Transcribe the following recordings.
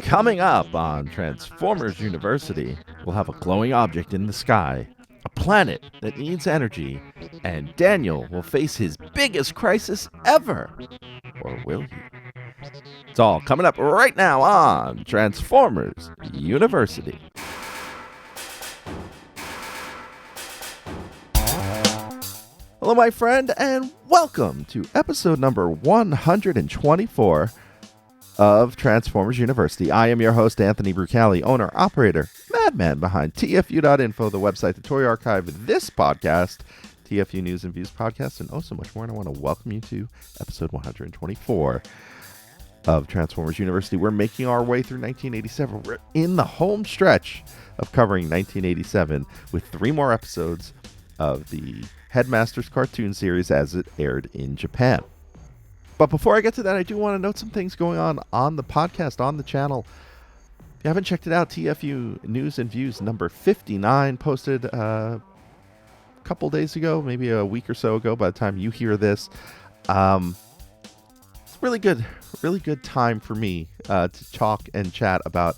Coming up on Transformers University, we'll have a glowing object in the sky, a planet that needs energy, and Daniel will face his biggest crisis ever. Or will he? It's all coming up right now on Transformers University. Hello, my friend, and welcome to episode number 124 of Transformers University. I am your host, Anthony Brucali, owner, operator, madman behind TFU.INFO, the website, the toy archive, this podcast, TFU News and Views podcast, and oh so much more. And I want to welcome you to episode 124 of Transformers University. We're making our way through 1987. We're in the home stretch of covering 1987 with 3 more episodes of the Headmasters cartoon series as it aired in Japan. But before I get to that, I do want to note some things going on the podcast, on the channel. If you haven't checked it out, TFU News and Views number 59 posted a couple days ago, maybe a week or so ago by the time you hear this. It's really good time for me to talk and chat about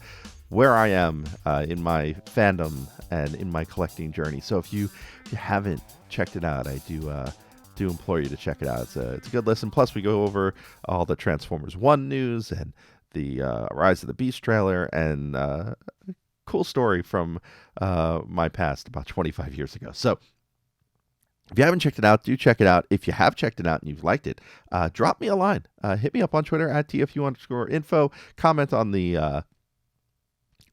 where I am in my fandom and in my collecting journey. So if you haven't checked it out, I do implore you to check it out. It's a good listen. Plus, we go over all the Transformers 1 news and the Rise of the Beast trailer and a cool story from my past about 25 years ago. So if you haven't checked it out, do check it out. If you have checked it out and you've liked it, drop me a line. Hit me up on Twitter at TFU_info. Comment on the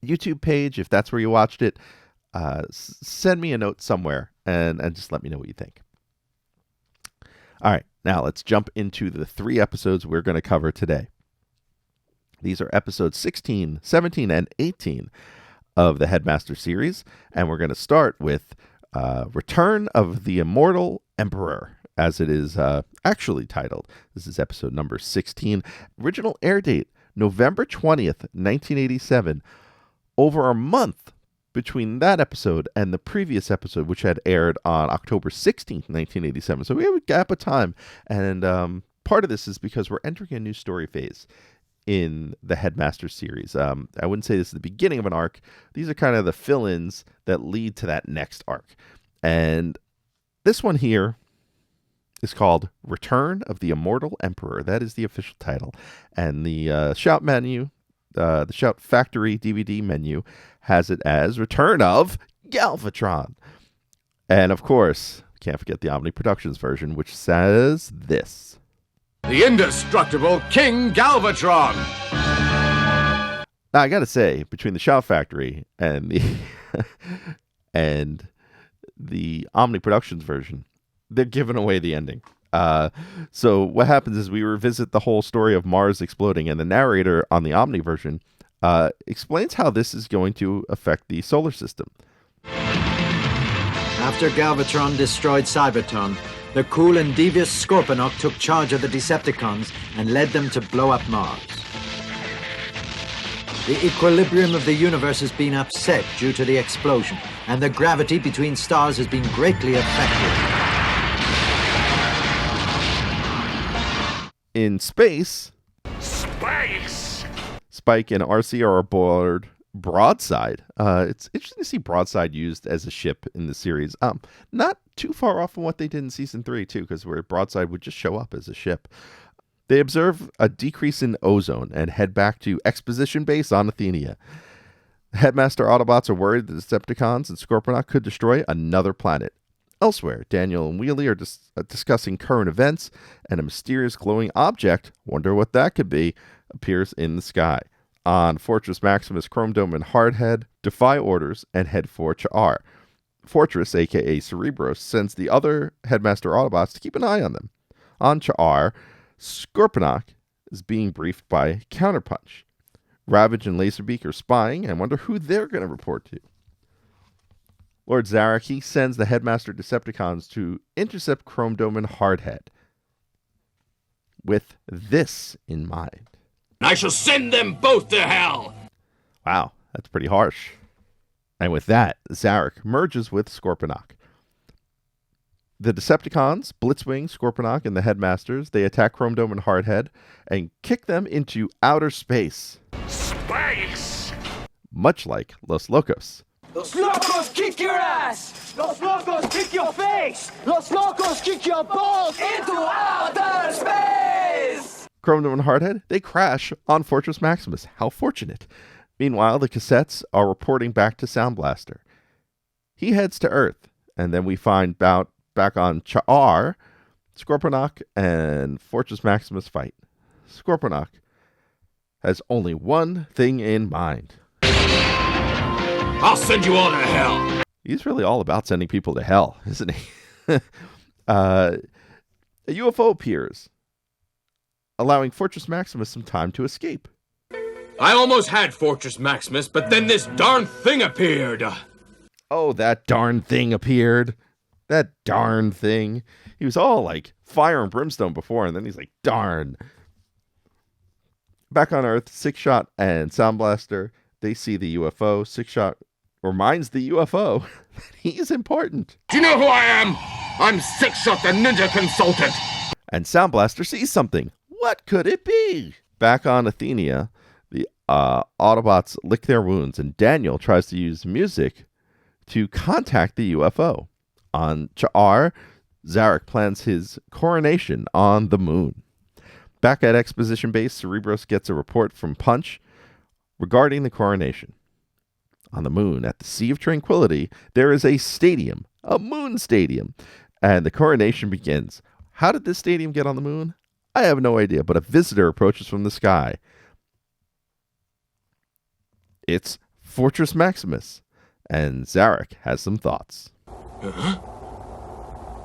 YouTube page if that's where you watched it. Send me a note somewhere and just let me know what you think. All right, now let's jump into the 3 episodes we're going to cover today. These are episodes 16, 17, and 18 of the Headmaster series, and we're going to start with Return of the Immortal Emperor, as it is actually titled. This is episode number 16. Original air date, November 20th, 1987. Over a month between that episode and the previous episode, which had aired on October 16th, 1987. So we have a gap of time. And part of this is because we're entering a new story phase in the Headmaster series. I wouldn't say this is the beginning of an arc. These are kind of the fill-ins that lead to that next arc. And this one here is called Return of the Immortal Emperor. That is the official title. And the Shout menu, the Shout Factory DVD menu, has it as Return of Galvatron. And of course, can't forget the Omni Productions version, which says this: The indestructible King Galvatron. Now, I gotta say, between the Shout Factory and the and the Omni Productions version, they're giving away the ending. So what happens is we revisit the whole story of Mars exploding, and the narrator on the Omni version explains how this is going to affect the solar system. After Galvatron destroyed Cybertron, the cool and devious Scorponok took charge of the Decepticons and led them to blow up Mars. The equilibrium of the universe has been upset due to the explosion, and the gravity between stars has been greatly affected. In space, Spike and RC are aboard Broadside. It's interesting to see Broadside used as a ship in the series. Not too far off from what they did in season 3 too, because where Broadside would just show up as a ship. They observe a decrease in ozone and head back to Exposition Base on Athenia. Headmaster Autobots are worried the Decepticons and Scorponok could destroy another planet. Elsewhere, Daniel and Wheelie are discussing current events, and a mysterious glowing object, wonder what that could be, appears in the sky. On Fortress Maximus, Chrome Dome and Hardhead defy orders and head for Cha'ar. Fortress, a.k.a. Cerebros, sends the other Headmaster Autobots to keep an eye on them. On Cha'ar, Scorponok is being briefed by Counterpunch. Ravage and Laserbeak are spying and wonder who they're going to report to. Lord Zarek, he sends the Headmaster Decepticons to intercept Chrome Dome and Hardhead, with this in mind: I shall send them both to hell. Wow, that's pretty harsh. And with that, Zarek merges with Scorponok. The Decepticons, Blitzwing, Scorponok, and the Headmasters, they attack Chrome Dome and Hardhead and kick them into outer space. base! Much like Los Locos. Los locos kick your ass! Los locos kick your face! Los locos kick your balls into outer space! Chrome and Hardhead, they crash on Fortress Maximus. How fortunate. Meanwhile, the cassettes are reporting back to Sound Blaster. He heads to Earth, and then we find back on Cha'ar, Scorponok and Fortress Maximus fight. Scorponok has only one thing in mind. I'll send you all to hell! He's really all about sending people to hell, isn't he? A UFO appears, allowing Fortress Maximus some time to escape. I almost had Fortress Maximus, but then this darn thing appeared! Oh, that darn thing appeared. That darn thing. He was all like fire and brimstone before, and then he's like, darn. Back on Earth, Six Shot and Sound Blaster, they see the UFO. Six Shot reminds the UFO that he's important. Do you know who I am? I'm Six Shot, the ninja consultant! And Sound Blaster sees something. What could it be? Back on Athenia, the Autobots lick their wounds, and Daniel tries to use music to contact the UFO. On Cha'ar, Zarek plans his coronation on the moon. Back at Exposition Base, Cerebros gets a report from Punch regarding the coronation. On the moon, at the Sea of Tranquility, there is a stadium, a moon stadium, and the coronation begins. How did this stadium get on the moon? I have no idea, but a visitor approaches from the sky. It's Fortress Maximus, and Zarek has some thoughts.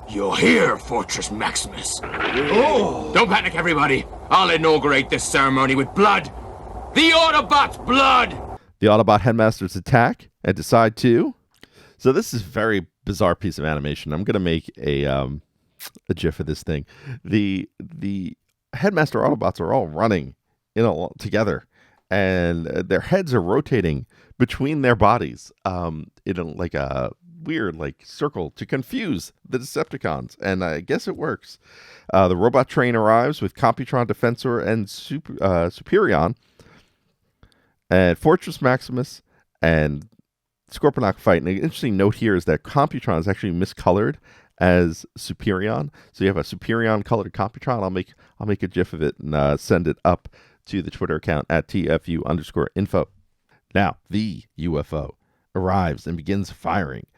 You're here, Fortress Maximus. Oh! Don't panic, everybody. I'll inaugurate this ceremony with blood. The Autobots' blood! The Autobot Headmasters attack and decide to. So this is a very bizarre piece of animation. I'm going to make a GIF of this thing. The Headmaster Autobots are all running together, and their heads are rotating between their bodies in like a weird circle to confuse the Decepticons, and I guess it works. The robot train arrives with Computron, Defensor, and Superion, and Fortress Maximus and Scorponok fight. And an interesting note here is that Computron is actually miscolored as Superion, so you have a Superion colored Computron. I'll make a GIF of it and send it up to the Twitter account at TFU_info. Now the UFO arrives and begins firing.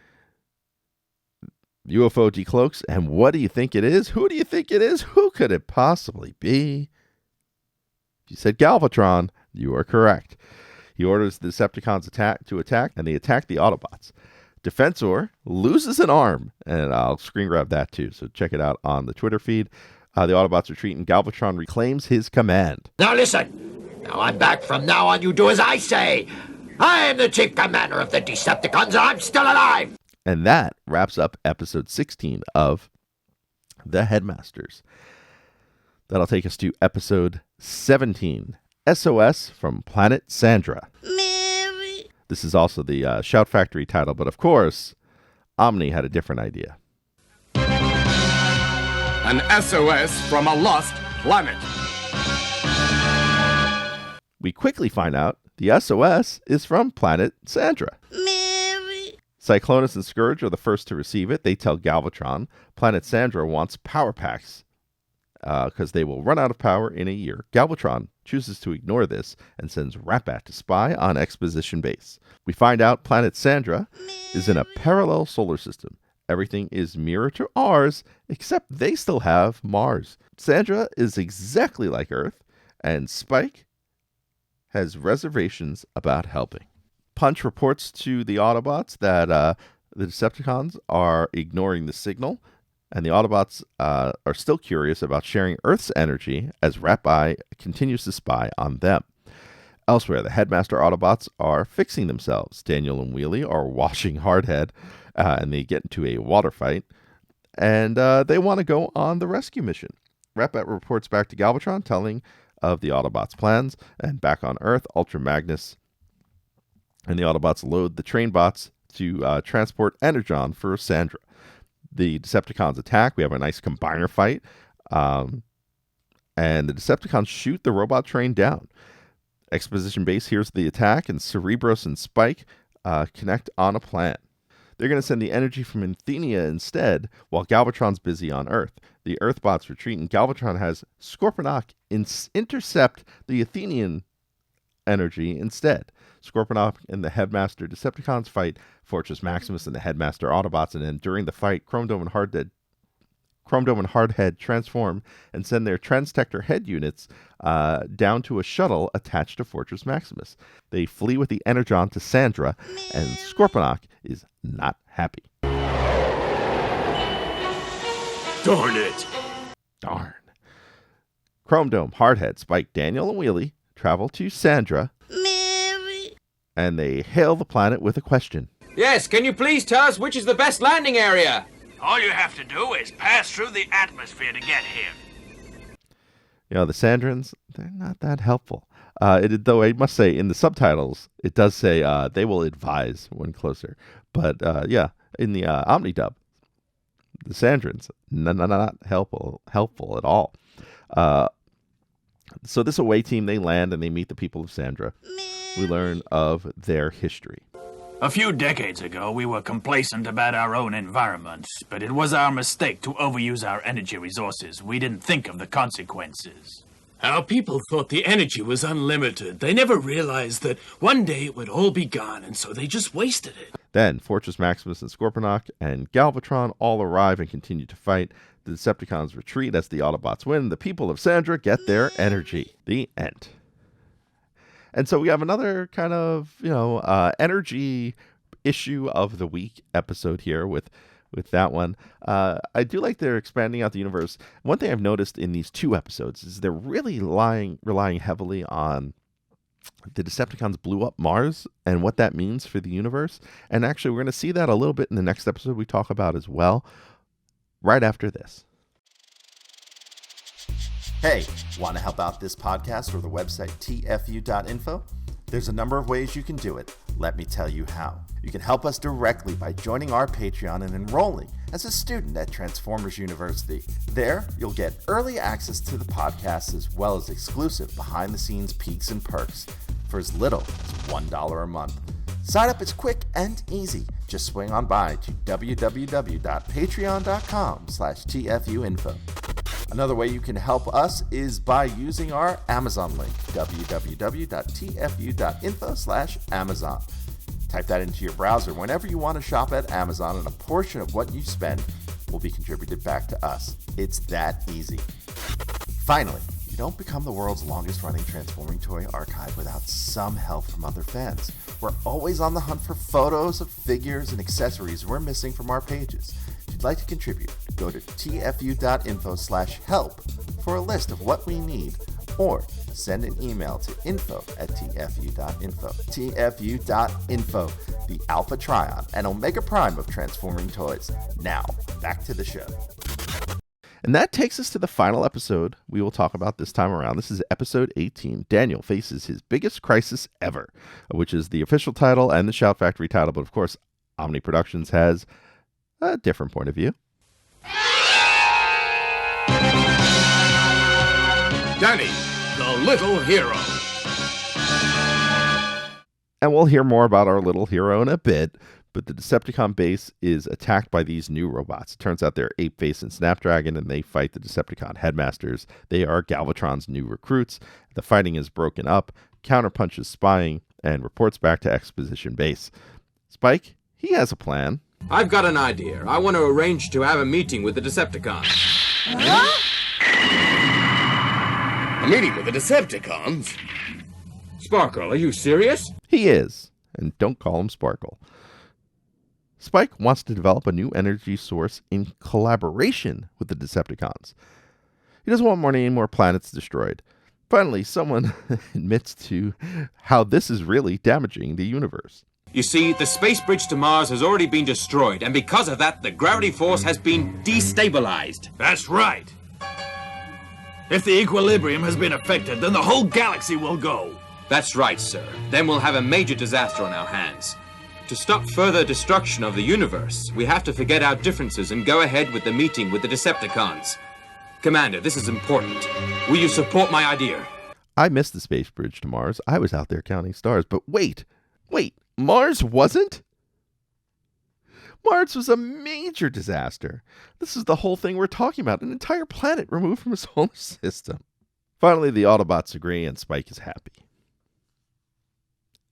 UFO decloaks, and what do you think it is? Who do you think it is? Who could it possibly be? If you said Galvatron, you are correct. He orders the Decepticons to attack, and they attack the Autobots. Defensor loses an arm, and I'll screen grab that too, so check it out on the Twitter feed. The Autobots retreat, and Galvatron reclaims his command. Now listen. Now I'm back. From now on, you do as I say. I am the chief commander of the Decepticons, and I'm still alive. And that wraps up episode 16 of The Headmasters. That'll take us to episode 17, SOS from Planet Sandra. Mary. This is also the Shout Factory title, but of course, Omni had a different idea. An SOS from a lost planet. We quickly find out the SOS is from Planet Sandra. Mary. Cyclonus and Scourge are the first to receive it. They tell Galvatron Planet Sandra wants power packs because they will run out of power in a year. Galvatron chooses to ignore this and sends Ratbat to spy on Exposition Base. We find out Planet Sandra is in a parallel solar system. Everything is mirror to ours, except they still have Mars. Sandra is exactly like Earth, and Spike has reservations about helping. Punch reports to the Autobots that the Decepticons are ignoring the signal, and the Autobots are still curious about sharing Earth's energy as Ratbai continues to spy on them. Elsewhere, the Headmaster Autobots are fixing themselves. Daniel and Wheelie are washing Hardhead, and they get into a water fight, and they want to go on the rescue mission. Ratbat reports back to Galvatron, telling of the Autobots' plans, and back on Earth, Ultra Magnus and the Autobots load the train bots to transport Energon for Sandra. The Decepticons attack. We have a nice combiner fight, and the Decepticons shoot the robot train down. Exposition Base hears the attack, and Cerebros and Spike connect on a plan. They're going to send the energy from Athenia instead, while Galvatron's busy on Earth. The Earthbots retreat, and Galvatron has Scorponok intercept the Athenian energy instead. Scorponok and the Headmaster Decepticons fight Fortress Maximus and the Headmaster Autobots, and then during the fight, Chrome Dome and Hardhead transform and send their Transtector head units down to a shuttle attached to Fortress Maximus. They flee with the Energon to Sandra, and Scorponok is not happy. Darn it! Darn. Chrome Dome, Hardhead, Spike, Daniel, and Wheelie travel to Sandra, Mary. and they hail the planet with a question. Yes, can you please tell us which is the best landing area? All you have to do is pass through the atmosphere to get here. You know, the Sandrans, they're not that helpful. Though I must say, in the subtitles, it does say they will advise when closer. But yeah, in the Omnidub, the Sandrans, not helpful at all. So this away team, they land and they meet the people of Sandra. We learn of their history. A few decades ago, we were complacent about our own environment, but it was our mistake to overuse our energy resources. We didn't think of the consequences. Our people thought the energy was unlimited. They never realized that one day it would all be gone, and so they just wasted it. Then Fortress Maximus and Scorponok and Galvatron all arrive and continue to fight. The Decepticons retreat as the Autobots win. The people of Sandra get their energy. The end. And so we have another kind of, energy issue of the week episode here with that one. I do like they're expanding out the universe. One thing I've noticed in these two episodes is they're really relying heavily on the Decepticons blew up Mars and what that means for the universe. And actually, we're going to see that a little bit in the next episode we talk about as well, right after this. Hey, want to help out this podcast or the website TFU.INFO? There's a number of ways you can do it. Let me tell you how. You can help us directly by joining our Patreon and enrolling as a student at Transformers University. There, you'll get early access to the podcast as well as exclusive behind-the-scenes peeks and perks for as little as $1 a month. Sign up is quick and easy. Just swing on by to www.patreon.com/TFUINFO. Another way you can help us is by using our Amazon link, www.tfu.info/Amazon. Type that into your browser whenever you want to shop at Amazon, and a portion of what you spend will be contributed back to us. It's that easy. Finally, you don't become the world's longest running transforming toy archive without some help from other fans. We're always on the hunt for photos of figures and accessories we're missing from our pages. If you'd like to contribute, go to tfu.info/help for a list of what we need, or send an email to info@tfu.info. tfu.info, the Alpha Trion and Omega Prime of transforming toys. Now, back to the show. And that takes us to the final episode we will talk about this time around. This is episode 18. Daniel faces his biggest crisis ever, which is the official title and the Shout Factory title. But of course, Omni Productions has a different point of view. Danny, the little hero. And we'll hear more about our little hero in a bit, but the Decepticon base is attacked by these new robots. It turns out they're Apeface and Snapdragon, and they fight the Decepticon Headmasters. They are Galvatron's new recruits. The fighting is broken up. Counterpunches spying and reports back to Exposition Base. Spike, he has a plan. I've got an idea. I want to arrange to have a meeting with the Decepticons. Huh? A meeting with the Decepticons? Sparkle, are you serious? He is, and don't call him Sparkle. Spike wants to develop a new energy source in collaboration with the Decepticons. He doesn't want any more planets destroyed. Finally, someone admits to how this is really damaging the universe. You see, the space bridge to Mars has already been destroyed, and because of that, the gravity force has been destabilized. That's right. If the equilibrium has been affected, then the whole galaxy will go. That's right, sir. Then we'll have a major disaster on our hands. To stop further destruction of the universe, we have to forget our differences and go ahead with the meeting with the Decepticons. Commander, this is important. Will you support my idea? I missed the space bridge to Mars. I was out there counting stars. But wait, Mars wasn't? Mars was a major disaster. This is the whole thing we're talking about, an entire planet removed from a solar system. Finally, the Autobots agree, and Spike is happy.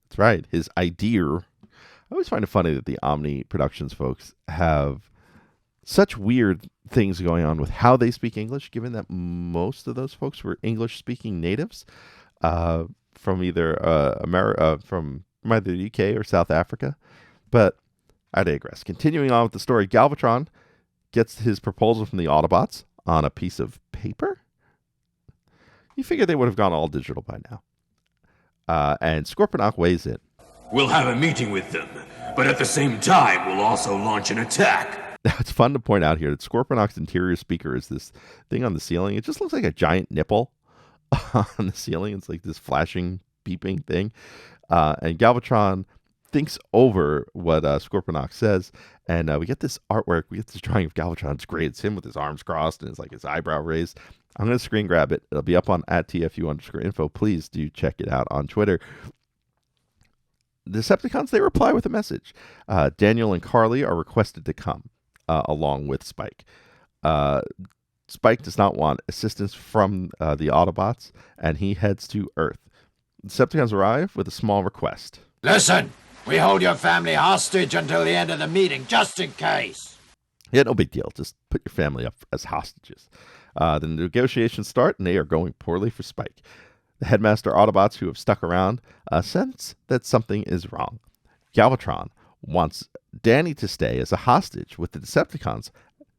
That's right, his idea. I always find it funny that the Omni Productions folks have such weird things going on with how they speak English, given that most of those folks were English-speaking natives from either from either the UK or South Africa. But I digress. Continuing on with the story, Galvatron gets his proposal from the Autobots on a piece of paper. You figure they would have gone all digital by now. And Scorponok weighs in. We'll have a meeting with them, but at the same time, we'll also launch an attack. Now, it's fun to point out here that Scorponok's interior speaker is this thing on the ceiling. It just looks like a giant nipple on the ceiling. It's like this flashing, beeping thing. And Galvatron thinks over what Scorponok says, and we get this artwork. We get this drawing of Galvatron. It's great. It's him with his arms crossed and it's like his eyebrow raised. I'm going to screen grab it. It'll be up on @TFU_info. Please do check it out on Twitter. The Decepticons, they reply with a message. Daniel and Carly are requested to come along with Spike. Spike does not want assistance from the Autobots, and he heads to Earth. The Decepticons arrive with a small request. Listen, we hold your family hostage until the end of the meeting, just in case. Yeah, no big deal. Just put your family up as hostages. The negotiations start, and they are going poorly for Spike. The Headmaster Autobots who have stuck around sense that something is wrong. Galvatron wants Danny to stay as a hostage with the Decepticons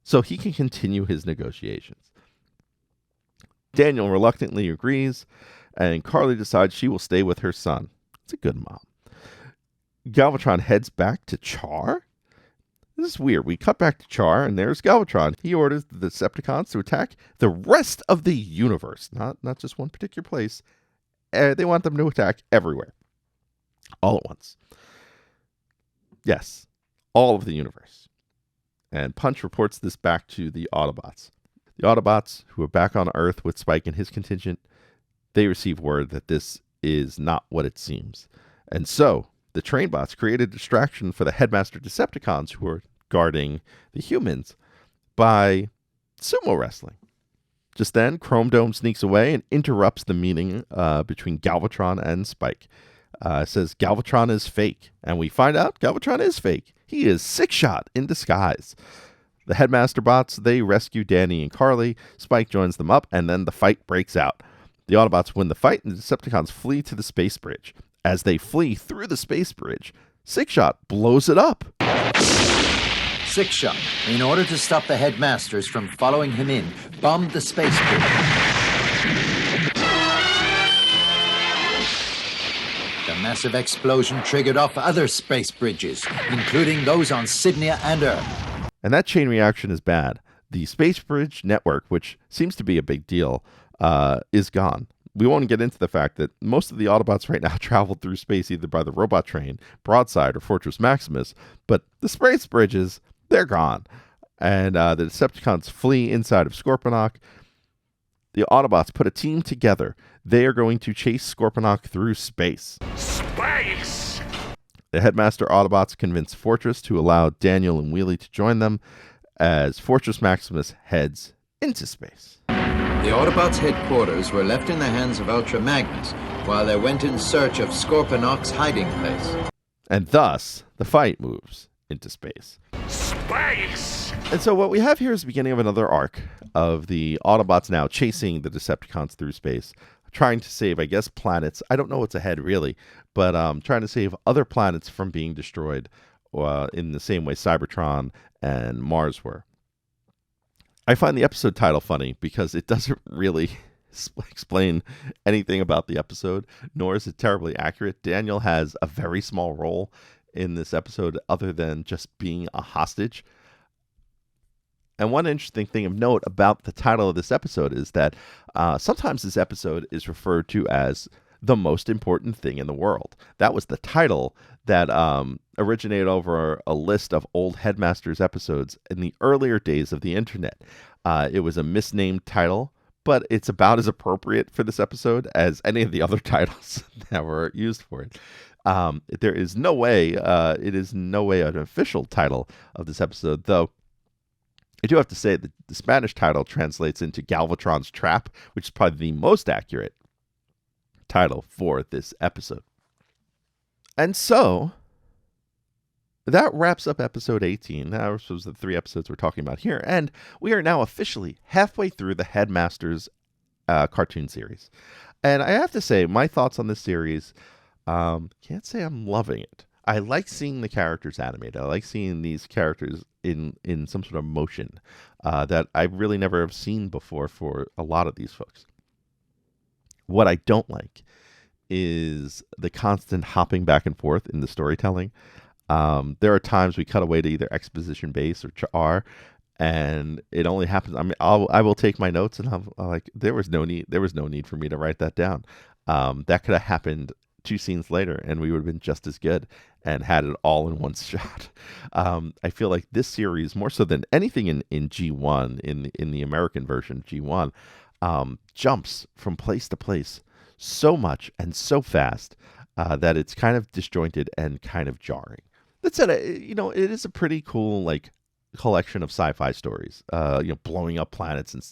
so he can continue his negotiations. Daniel reluctantly agrees, and Carly decides she will stay with her son. It's a good mom. Galvatron heads back to Char. This is weird. We cut back to Char, and there's Galvatron. He orders the Decepticons to attack the rest of the universe, not just one particular place. They want them to attack everywhere, all at once. Yes, all of the universe. And Punch reports this back to the Autobots. The Autobots, who are back on Earth with Spike and his contingent, they receive word that this is not what it seems. And so, the Trainbots create a distraction for the Headmaster Decepticons who are guarding the humans by sumo wrestling. Just then, Chrome Dome sneaks away and interrupts the meeting between Galvatron and Spike. Says Galvatron is fake, and we find out Galvatron is fake. He is Six-Shot in disguise. The Headmaster bots, they rescue Danny and Carly. Spike joins them up, and then the fight breaks out. The Autobots win the fight, and the Decepticons flee to the space bridge. As they flee through the space bridge, Six-Shot blows it up. Six-Shot, in order to stop the Headmasters from following him in, bombed the space bridge. The massive explosion triggered off other space bridges, including those on Sydney and Earth. And that chain reaction is bad. The space bridge network, which seems to be a big deal, is gone. We won't get into the fact that most of the Autobots right now travel through space either by the robot train, Broadside, or Fortress Maximus, but the space bridges, they're gone. And the Decepticons flee inside of Scorponok. The Autobots put a team together. They are going to chase Scorponok through space. Space! The Headmaster Autobots convince Fortress to allow Daniel and Wheelie to join them as Fortress Maximus heads into space. The Autobots' headquarters were left in the hands of Ultra Magnus while they went in search of Scorponok's hiding place. And thus, the fight moves into space. Space! And so what we have here is the beginning of another arc of the Autobots now chasing the Decepticons through space, trying to save, I guess, planets. I don't know what's ahead, really, but trying to save other planets from being destroyed in the same way Cybertron and Mars were. I find the episode title funny because it doesn't really explain anything about the episode, nor is it terribly accurate. Daniel has a very small role in this episode other than just being a hostage. And one interesting thing of note about the title of this episode is that sometimes this episode is referred to as the most important thing in the world. That was the title that originated over a list of old Headmasters episodes in the earlier days of the internet. It was a misnamed title but it's about as appropriate for this episode as any of the other titles that were used for it. There is no way, it is no way an official title of this episode, though I do have to say that the Spanish title translates into Galvatron's Trap, which is probably the most accurate title for this episode. And so that wraps up episode 18. Now, this was the 3 episodes we're talking about here, and we are now officially halfway through the Headmasters cartoon series. And I have to say, my thoughts on this series, can't say I'm loving it. I like seeing the characters animated. I like seeing these characters in some sort of motion that I really never have seen before for a lot of these folks. What I don't like is the constant hopping back and forth in the storytelling. There are times we cut away to either exposition base or char, and it only happens. I mean, I will take my notes, and I'm like, there was no need for me to write that down. That could have happened 2 scenes later, and we would have been just as good and had it all in one shot. I feel like this series, more so than anything in G1, in the American version of G1, jumps from place to place so much and so fast that it's kind of disjointed and kind of jarring. That said, it is a pretty cool collection of sci-fi stories. Blowing up planets, and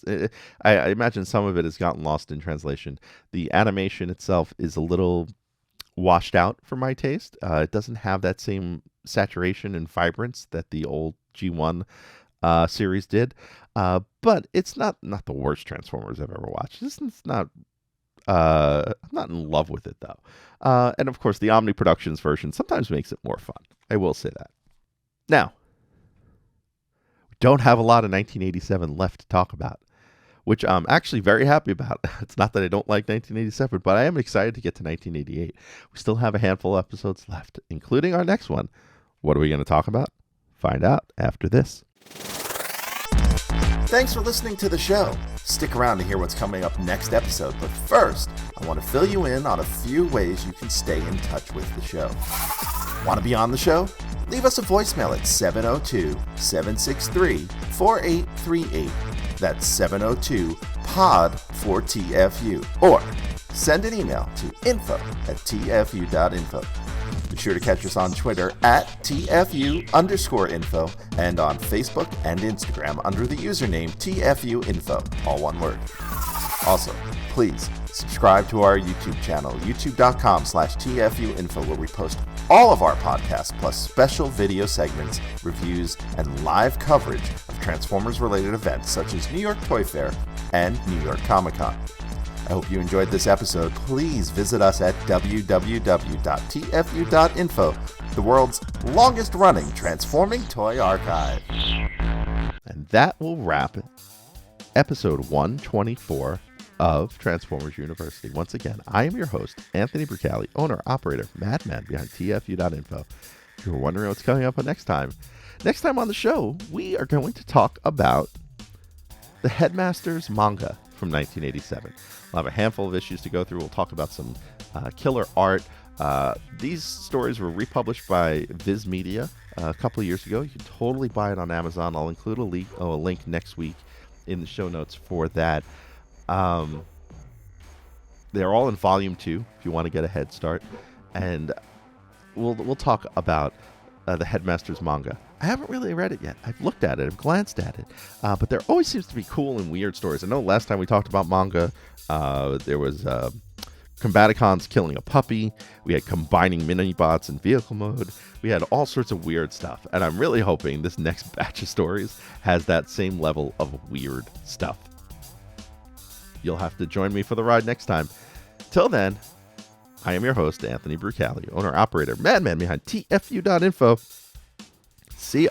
I imagine some of it has gotten lost in translation. The animation itself is a little washed out for my taste. It doesn't have that same saturation and vibrance that the old G1 series did. But it's not the worst Transformers I've ever watched. It's not. I'm not in love with it though. And of course, the Omni Productions version sometimes makes it more fun. I will say that. Now, we don't have a lot of 1987 left to talk about, which I'm actually very happy about. It's not that I don't like 1987, but I am excited to get to 1988. We still have a handful of episodes left, including our next one. What are we going to talk about? Find out after this. Thanks for listening to the show. Stick around to hear what's coming up next episode, but first, I want to fill you in on a few ways you can stay in touch with the show. Want to be on the show? Leave us a voicemail at 702-763-4838. That's 702-POD-4TFU. Or send an email to info@tfu.info. Be sure to catch us on Twitter at TFU_info and on Facebook and Instagram under the username TFU.INFO, all one word. Also, please subscribe to our YouTube channel, youtube.com/TFU.INFO, where we post all of our podcasts, plus special video segments, reviews, and live coverage of Transformers-related events such as New York Toy Fair and New York Comic-Con. I hope you enjoyed this episode. Please visit us at www.tfu.info, the world's longest-running transforming toy archive. And that will wrap episode 124 of Transformers University. Once again, I am your host, Anthony Brucali, owner-operator, madman behind TFU.info. If you're wondering what's coming up next time on the show, we are going to talk about the Headmasters manga from 1987. We'll have a handful of issues to go through. We'll talk about some killer art. These stories were republished by Viz Media a couple of years ago. You can totally buy it on Amazon. I'll include a link next week in the show notes for that. They're all in volume 2 if you want to get a head start. And we'll talk about the Headmasters manga. I haven't really read it yet. I've looked at it. I've glanced at it. But there always seems to be cool and weird stories. I know last time we talked about manga, there was Combaticons killing a puppy. We had combining mini-bots in vehicle mode. We had all sorts of weird stuff. And I'm really hoping this next batch of stories has that same level of weird stuff. You'll have to join me for the ride next time. Till then, I am your host, Anthony Brucali, owner-operator, madman behind TFU.info. See ya.